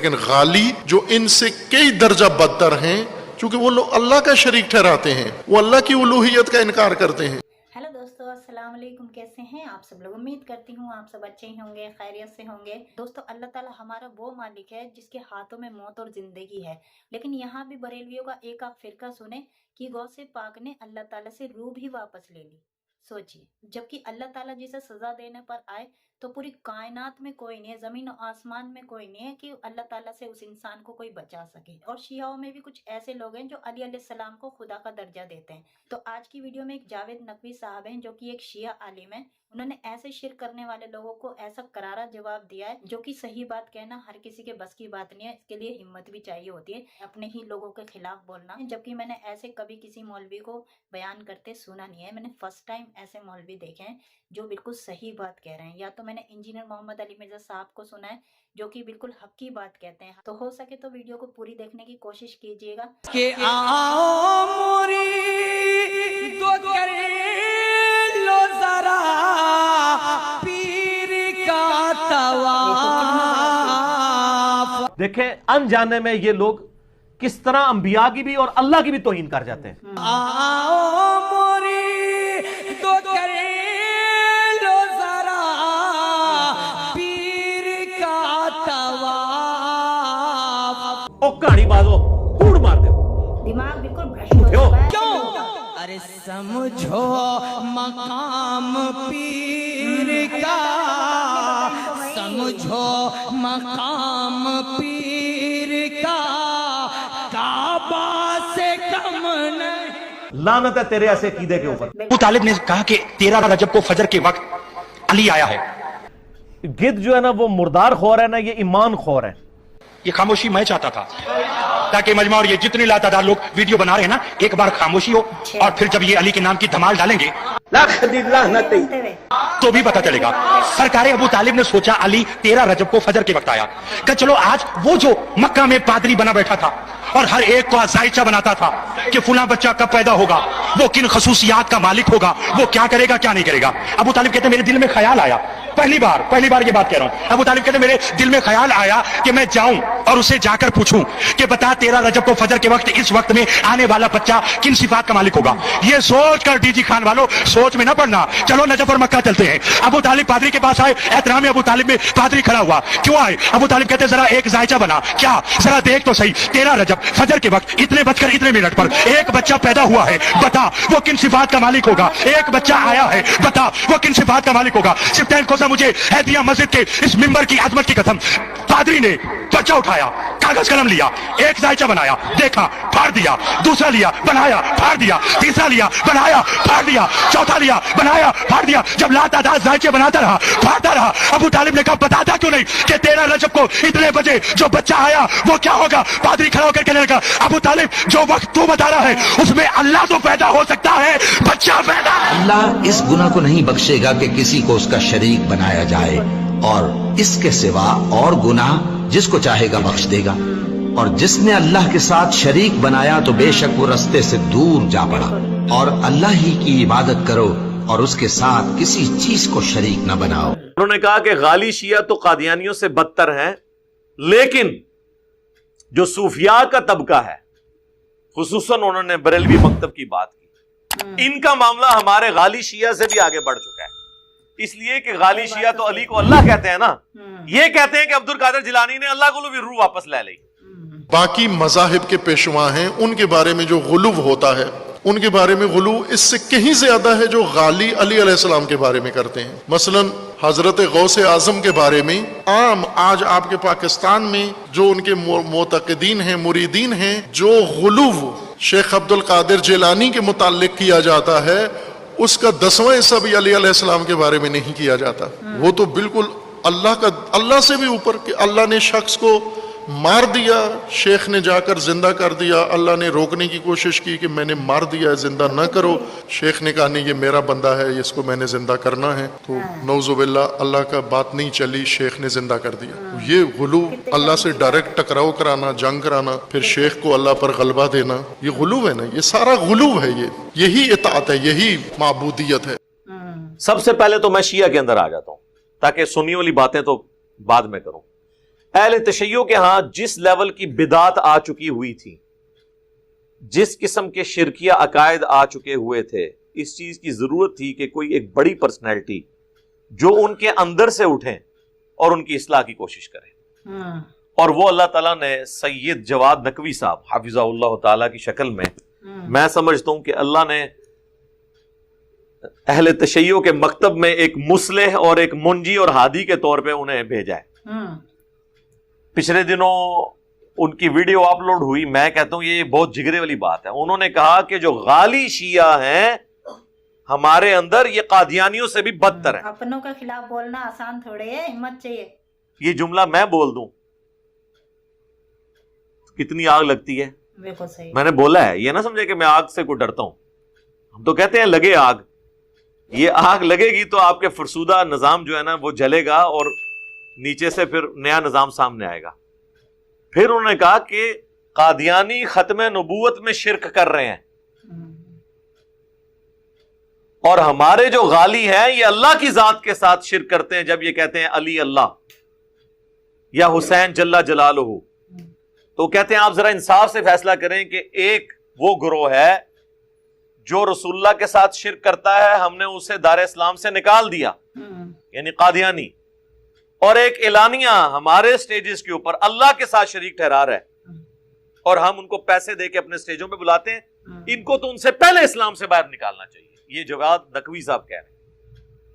لیکن غالی جو ان سے کئی درجہ بدتر ہیں، چونکہ وہ لوگ اللہ کا شریک ٹھہراتے ہیں، وہ اللہ کی الوہیت کا انکار کرتے ہیں۔ ہیلو دوستو، السلام علیکم، کیسے ہیں آپ سب لوگ؟ امید کرتی ہوں آپ سب اچھے ہی ہوں گے، خیریت سے ہوں گے۔ دوستو، اللہ تعالیٰ ہمارا وہ مالک ہے جس کے ہاتھوں میں موت اور زندگی ہے، لیکن یہاں بھی بریلویوں کا ایک آپ فرقہ سنیں کہ غوث پاک نے اللہ تعالیٰ سے روح بھی واپس لے لی۔ سوچیے، جبکہ اللہ تعالیٰ جسے سزا دینے پر آئے تو پوری کائنات میں کوئی نہیں ہے، زمین و آسمان میں کوئی نہیں ہے کہ اللہ تعالیٰ سے اس انسان کو کوئی بچا سکے۔ اور شیعوں میں بھی کچھ ایسے لوگ ہیں جو علی علیہ السلام کو خدا کا درجہ دیتے ہیں۔ تو آج کی ویڈیو میں ایک جاوید نقوی صاحب ہیں جو کہ ایک شیعہ عالم ہیں، انہوں نے ایسے شرک کرنے والے لوگوں کو ایسا کرارا جواب دیا ہے جو کہ صحیح بات کہنا ہر کسی کے بس کی بات نہیں ہے، اس کے لیے ہمت بھی چاہیے ہوتی ہے اپنے ہی لوگوں کے خلاف بولنا، جبکہ میں نے ایسے کبھی کسی مولوی کو بیان کرتے سنا نہیں ہے۔ میں نے فرسٹ ٹائم ایسے مولوی دیکھے ہیں جو بالکل صحیح بات کہہ رہے ہیں۔ یا تو میں نے انجینئر محمد علی مرزا صاحب کو سنا ہے جو کہ بالکل حق کی بات کہتے ہیں۔ تو ہو سکے تو ویڈیو کو پوری دیکھنے کی کوشش کیجیے گا کہ آؤ مرید کر لو ذرا پیر کا طواف۔ دیکھیں انجانے میں یہ لوگ کس طرح انبیاء کی بھی اور اللہ کی بھی توہین کر جاتے ہیں۔ آؤ مرید کر لو ذرا پیر کا طواف۔ او کہانی بازو کوڑ مار دے، دماغ بالکل بھرشٹ ہو چکا ہے۔ کیوں؟ ارے سمجھو مقام پیر کا، سمجھو مقام پیر کا، کعبہ سے کم نہیں۔ لعنت ہے تیرے ایسے عقیدے کے اوپر۔ ابو طالب نے کہا کہ 13 رجب کو فجر کے وقت علی آیا ہے۔ گدھ جو ہے نا وہ مردار خور ہے نا، یہ ایمان خور ہے۔ یہ خاموشی میں چاہتا تھا تاکہ مجمع اور یہ جتنے لا تعداد لوگ ویڈیو بنا رہے ہیں نا، ایک بار خاموشی ہو، اور پھر جب یہ علی کے نام کی دھمال ڈالیں گے تو بھی پتہ چلے گا۔ سرکار ابو طالب نے سوچا علی 13 رجب کو فجر کے وقت آیا، کہ چلو آج وہ جو مکہ میں پادری بنا بیٹھا تھا اور ہر ایک کو ذائچہ بناتا تھا کہ فلاں بچہ کب پیدا ہوگا، وہ کن خصوصیات کا مالک ہوگا، وہ کیا کرے گا کیا نہیں کرے گا۔ ابو طالب کہتے ہیں میرے دل میں خیال آیا، پہلی بار یہ بات کہہ رہا ہوں، ابو طالب کہتے ہیں میرے دل میں خیال آیا کہ میں جاؤں اور اسے جا کر پوچھوں کہ بتا 13 رجب کو فجر کے وقت اس وقت میں آنے والا بچہ کن صفات کا مالک ہوگا۔ یہ سوچ کر ڈی جی خان والوں سوچ میں نہ پڑنا، چلو نجف اور مکہ چلتے ہیں۔ ابو طالب پادری کے پاس آئے، احترام ابو طالب میں پادری کھڑا ہوا، کیوں آئے؟ ابو طالب کہتے ہیں ذرا ایک ذائچہ بنا، کیا؟ ذرا دیکھ تو صحیح، 13 رجب فجر کے وقت اتنے پر ایک بچہ پیدا ہوا ہے، بتا وہ کن صفات کا مالک ہوگا۔ ایک بچہ آیا ہے، بتا وہ کن صفات کا مالک ہوگا۔ سپتین کوسا مجھے ہیدیہ مسجد کے اس ممبر کی عظمت کی قسم، پادری نے بچہ اٹھایا، کاغذ قلم لیا، ایک ذائچہ بنایا، دیکھا، پھاڑ دیا، دوسرا لیا، بنایا، پھاڑ دیا، تیسرا لیا، بنایا، پھاڑ دیا، چوتھا لیا، بنایا، پھاڑ دیا۔ جب لا تعداد ذائچے بناتا رہا، پھاڑتا رہا، ابو طالب نے کہا بتاتا کیوں نہیں کہ 13 رجب کو اتنے بجے جو بچہ آیا وہ کیا ہوگا؟ پادری کھڑا ہو کر کہنے لگا ابو طالب جو وقت تو بتا رہا ہے اس میں اللہ تو پیدا ہو سکتا ہے، بچہ پیدا۔ اللہ اس گناہ کو نہیں بخشے گا کہ کسی کو اس کا شریک بنایا جائے، اور اس کے سوا اور گناہ جس کو چاہے گا بخش دے گا، اور جس نے اللہ کے ساتھ شریک بنایا تو بے شک وہ رستے سے دور جا پڑا۔ اور اللہ ہی کی عبادت کرو اور اس کے ساتھ کسی چیز کو شریک نہ بناؤ۔ انہوں نے کہا کہ غالی شیعہ تو قادیانیوں سے بدتر ہیں، لیکن جو صوفیاء کا طبقہ ہے، خصوصاً انہوں نے بریلوی مکتب کی بات کی، ان کا معاملہ ہمارے غالی شیعہ سے بھی آگے بڑھ چکا ہے۔ اس لیے کہ غالی شیعہ تو علی کو اللہ کہتے ہیں نا، یہ کہتے ہیں کہ عبد القادر جیلانی نے اللہ کو بھی روح واپس لے لی۔ باقی مذاہب کے پیشوا ہیں، ان کے بارے میں جو غلو ہوتا ہے، ان کے بارے میں غلو اس سے کہیں زیادہ ہے جو غالی علی علیہ السلام کے بارے میں کرتے ہیں۔ مثلا حضرت غوث اعظم کے بارے میں عام آج آپ کے پاکستان میں جو ان کے معتقدین ہیں، مریدین ہیں، جو غلو شیخ عبد القادر جیلانی کے متعلق کیا جاتا ہے، اس کا 10واں حصہ بھی علی علیہ السلام کے بارے میں نہیں کیا جاتا۔ وہ تو بالکل اللہ سے بھی اوپر کہ اللہ نے شخص کو مار دیا، شیخ نے جا کر زندہ کر دیا، اللہ نے روکنے کی کوشش کی کہ میں نے مار دیا ہے، زندہ نہ کرو، شیخ نے کہا نہیں یہ میرا بندہ ہے، اس کو میں نے زندہ کرنا ہے، تو نعوذ باللہ اللہ کا بات نہیں چلی، شیخ نے زندہ کر دیا۔ یہ غلو، اللہ سے ڈائریکٹ ٹکراؤ کرانا، جنگ کرانا، پھر شیخ کو اللہ پر غلبہ دینا، یہ غلو ہے نا، یہ سارا غلو ہے، یہی اطاعت ہے، یہی معبودیت ہے۔ سب سے پہلے تو میں شیعہ کے اندر آ جاتا ہوں تاکہ سنی والی باتیں تو بعد میں کروں۔ اہل تشیع کے ہاں جس لیول کی بدعت آ چکی ہوئی تھی، جس قسم کے شرکیہ عقائد آ چکے ہوئے تھے، اس چیز کی ضرورت تھی کہ کوئی ایک بڑی پرسنالٹی جو ان کے اندر سے اٹھیں اور ان کی اصلاح کی کوشش کرے. اور وہ اللہ تعالیٰ نے سید جواد نقوی صاحب حافظہ اللہ تعالیٰ کی شکل میں سمجھتا ہوں کہ اللہ نے اہل تشیع کے مکتب میں ایک مصلح اور ایک منجی اور ہادی کے طور پہ انہیں بھیجا ہے. پچھلے دنوں ان کی ویڈیو اپلوڈ ہوئی، میں کہتا ہوں یہ بہت جگرے والی بات ہے. انہوں نے کہا کہ جو غالی شیعہ ہیں ہمارے اندر، یہ قادیانیوں سے بھی بدتر ہیں. اپنوں کے خلاف بولنا آسان تھوڑے ہے، ہمت چاہیے. یہ جملہ میں بول دوں کتنی آگ لگتی ہے. بالکل صحیح. میں نے بولا ہے، یہ نہ سمجھے کہ میں آگ سے کوئی ڈرتا ہوں. ہم تو کہتے ہیں لگے آگ. یہ آگ لگے گی تو آپ کے فرسودہ نظام جو ہے نا وہ جلے گا اور نیچے سے پھر نیا نظام سامنے آئے گا. پھر انہوں نے کہا کہ قادیانی ختم نبوت میں شرک کر رہے ہیں، اور ہمارے جو غالی ہیں یہ اللہ کی ذات کے ساتھ شرک کرتے ہیں جب یہ کہتے ہیں علی اللہ یا حسین جل جلالہ. تو کہتے ہیں آپ ذرا انصاف سے فیصلہ کریں کہ ایک وہ گروہ ہے جو رسول اللہ کے ساتھ شرک کرتا ہے، ہم نے اسے دار اسلام سے نکال دیا، یعنی قادیانی، اور ایک اعلانیہ ہمارے سٹیجز کے اوپر اللہ کے ساتھ شریک ٹھہرا رہا ہے، اور ہم ان کو پیسے دے کے اپنے سٹیجوں پہ بلاتے ہیں. ان کو تو ان سے پہلے اسلام سے باہر نکالنا چاہیے. یہ جواد نقوی صاحب کہہ رہے ہیں.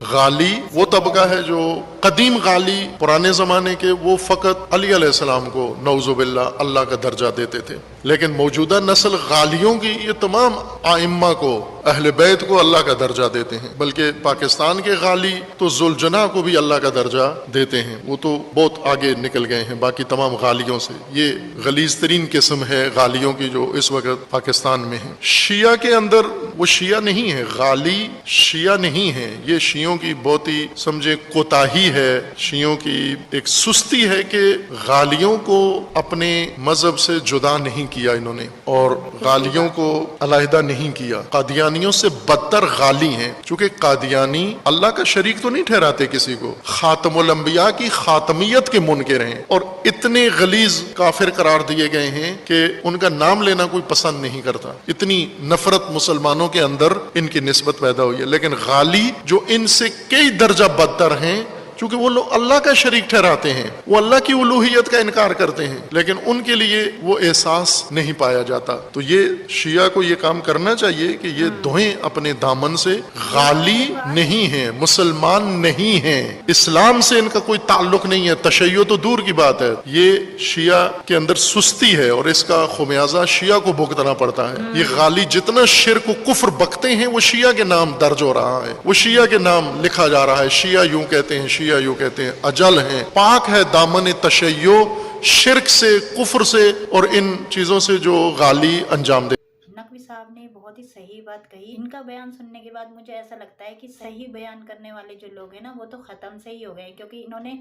غالی وہ طبقہ ہے جو قدیم غالی پرانے زمانے کے، وہ فقط علی علیہ السلام کو نعوذ باللہ اللہ کا درجہ دیتے تھے. لیکن موجودہ نسل غالیوں کی یہ تمام ائمہ کو، اہل بیت کو اللہ کا درجہ دیتے ہیں. بلکہ پاکستان کے غالی تو ذوالجناح کو بھی اللہ کا درجہ دیتے ہیں. وہ تو بہت آگے نکل گئے ہیں باقی تمام غالیوں سے. یہ غلیظ ترین قسم ہے غالیوں کی جو اس وقت پاکستان میں ہے. شیعہ کے اندر وہ شیعہ نہیں ہے، غالی شیعہ نہیں ہے. یہ شیعوں کی بہت ہی سمجھے کوتاہی ہے، شیعوں کی ایک سستی ہے کہ غالیوں کو اپنے مذہب سے جدا نہیں کیا انہوں نے، اور غالیوں کو علیحدہ نہیں کیا. قادیانیوں سے بدتر غالی ہیں، چونکہ قادیانی اللہ کا شریک تو نہیں ٹھہراتے کسی کو، خاتم الانبیاء کی خاتمیت کے منکر ہیں، اور اتنے غلیظ کافر قرار دیے گئے ہیں کہ ان کا نام لینا کوئی پسند نہیں کرتا. اتنی نفرت مسلمانوں کے اندر ان کی نسبت پیدا ہوئی ہے. لیکن غالی جو ان سے کئی درجہ بدتر ہیں، چونکہ وہ لوگ اللہ کا شریک ٹھہراتے ہیں، وہ اللہ کی الوہیت کا انکار کرتے ہیں، لیکن ان کے لیے وہ احساس نہیں پایا جاتا. تو یہ شیعہ کو یہ کام کرنا چاہیے کہ یہ دھوئیں اپنے دامن سے. غالی نہیں ہیں، مسلمان نہیں ہیں، اسلام سے ان کا کوئی تعلق نہیں ہے. تشیع تو دور کی بات ہے. یہ شیعہ کے اندر سستی ہے اور اس کا خمیازہ شیعہ کو بھگتنا پڑتا ہے. یہ غالی جتنا شرک و کفر بکتے ہیں وہ شیعہ کے نام درج ہو رہا ہے، وہ شیعہ کے نام لکھا جا رہا ہے. شیعہ یوں کہتے ہیں، شیعہ یوں کہتے ہیں. اجل ہیں، پاک ہے دامن تشیع شرک سے، کفر سے اور ان چیزوں سے جو غالی انجام دے. نقوی صاحب نے بہت ہی صحیح بات کہی. ان کا بیان سننے کے بعد مجھے ایسا لگتا ہے کہ صحیح بیان کرنے والے جو لوگ ہیں نا وہ تو ختم سے ہی ہو گئے، کیونکہ انہوں نے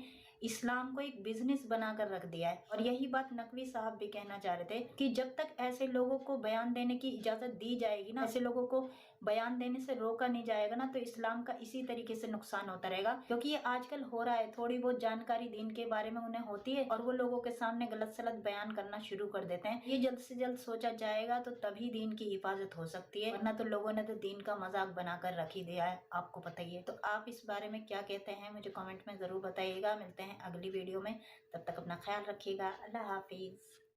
اسلام کو ایک بزنس بنا کر رکھ دیا ہے. اور یہی بات نقوی صاحب بھی کہنا چاہ رہے تھے کہ جب تک ایسے لوگوں کو بیان دینے کی اجازت دی جائے گی نا، ایسے لوگوں کو بیان دینے سے روکا نہیں جائے گا نا، تو اسلام کا اسی طریقے سے نقصان ہوتا رہے گا. کیونکہ یہ آج کل ہو رہا ہے، تھوڑی بہت جانکاری دین کے بارے میں انہیں ہوتی ہے اور وہ لوگوں کے سامنے غلط سلط بیان کرنا شروع کر دیتے ہیں. یہ جلد سے جلد سوچا جائے گا تو تبھی دین کی حفاظت ہو سکتی ہے، ورنہ تو لوگوں نے تو دین کا مذاق بنا کر رکھ ہی دیا ہے، آپ کو پتہ ہی ہے. تو آپ اس بارے میں کیا کہتے ہیں مجھے کامنٹ میں ضرور بتائیے گا. ملتے ہیں اگلی ویڈیو میں، تب تک اپنا خیال رکھیے گا. اللہ حافظ.